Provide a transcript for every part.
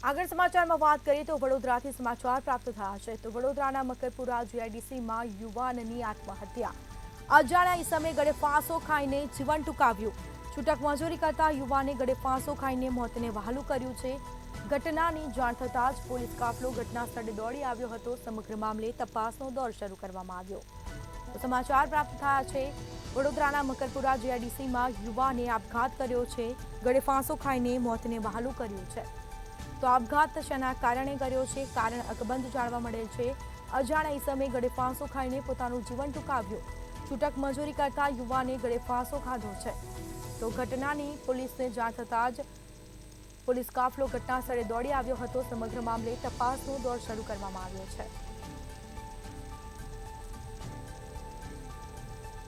આગળ સમાચારમાં વાત કરીએ તો વડોદરાથી સમાચાર પ્રાપ્ત થયા છે તો વડોદરાના મકરપુરા જીઆઈડીસીમાં યુવાનની આત્મહત્યા. અજાણ્યા ઈસમે ગળે ફાંસો ખાઈને જીવન ટૂંકાવ્યું. છૂટક મજૂરી કરતા યુવાને ગળે ફાંસો ખાઈને મોતને વહાલું કર્યું છે. ઘટનાની જાણ થતાં જ પોલીસ કાફલો ઘટના સ્થળે દોડી આવ્યો હતો. સમગ્ર મામલે તપાસનો દોર શરૂ કરવામાં આવ્યો. સમાચાર પ્રાપ્ત થયા છે વડોદરાના મકરપુરા જીઆઈડીસીમાં યુવાને આપઘાત કર્યો છે. ગળે ફાંસો ખાઈને મોતને વહાલું કર્યું છે. તો આપઘાત શેના કારણે કર્યો છે, કારણ અકબંધ જાણવા મળેલ છે. અજાણ્યા ઈસમે ગળે ફાંસો ખાઈને પોતાનું જીવન ટૂંકાવ્યું. છૂટક મજૂરી કરતા યુવાને ગળે ફાંસો ખાધો છે. તો ઘટનાની પોલીસને જાણ થતાં જ પોલીસ કાફલો ઘટના સ્થળે દોડી આવ્યો હતો. સમગ્ર મામલે તપાસનો દોર શરૂ કરવામાં આવ્યો છે.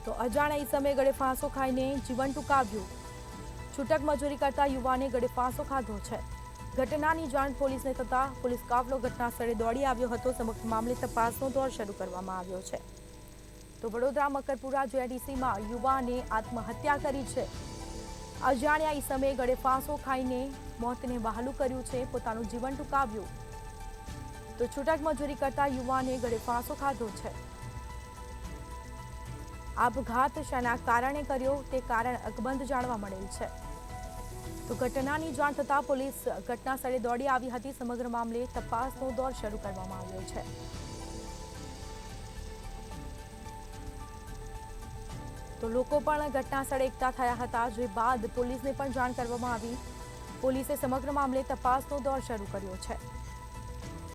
તો અજાણ્યા ઈસમે ગળે ફાંસો ખાઈને જીવન ટૂંકાવ્યું. છૂટક મજૂરી કરતા યુવાને ગળે ફાંસો ખાધો છે. ઘટનાની જાણ પોલીસને થતાં પોલીસ કાફલો ઘટના સ્થળે દોડી આવ્યો હતો. સમગ્ર મામલે તપાસનો દોર શરૂ કરવામાં આવ્યો છે. તો વડોદરા મકરપુરા જીઆઈડીસીમાં યુવાને આત્મહત્યા કરી છે. અજાણ્યા ઈસમે ગળે ફાંસો ખાઈને મોતને વહાલું કર્યું છે, પોતાનું જીવન ટૂંકાવ્યું. તો છૂટક મજૂરી કરતા યુવાને ગળે ફાંસો ખાધો છે. આપઘાત શેના કારણે કર્યો તે કારણ અકબંધ જાણવા મળેલ છે. તો ઘટનાની જાણ થતાં પોલીસ ઘટના સ્થળે દોડી આવી હતી. સમગ્ર મામલે તપાસનો દોર શરૂ કરવામાં આવ્યો છે. તો લોકો પણ ઘટના સ્થળે એકઠા થયા હતા, જે બાદ પોલીસને પણ જાણ કરવામાં આવી. પોલીસે સમગ્ર મામલે તપાસનો દોર શરૂ કર્યો છે.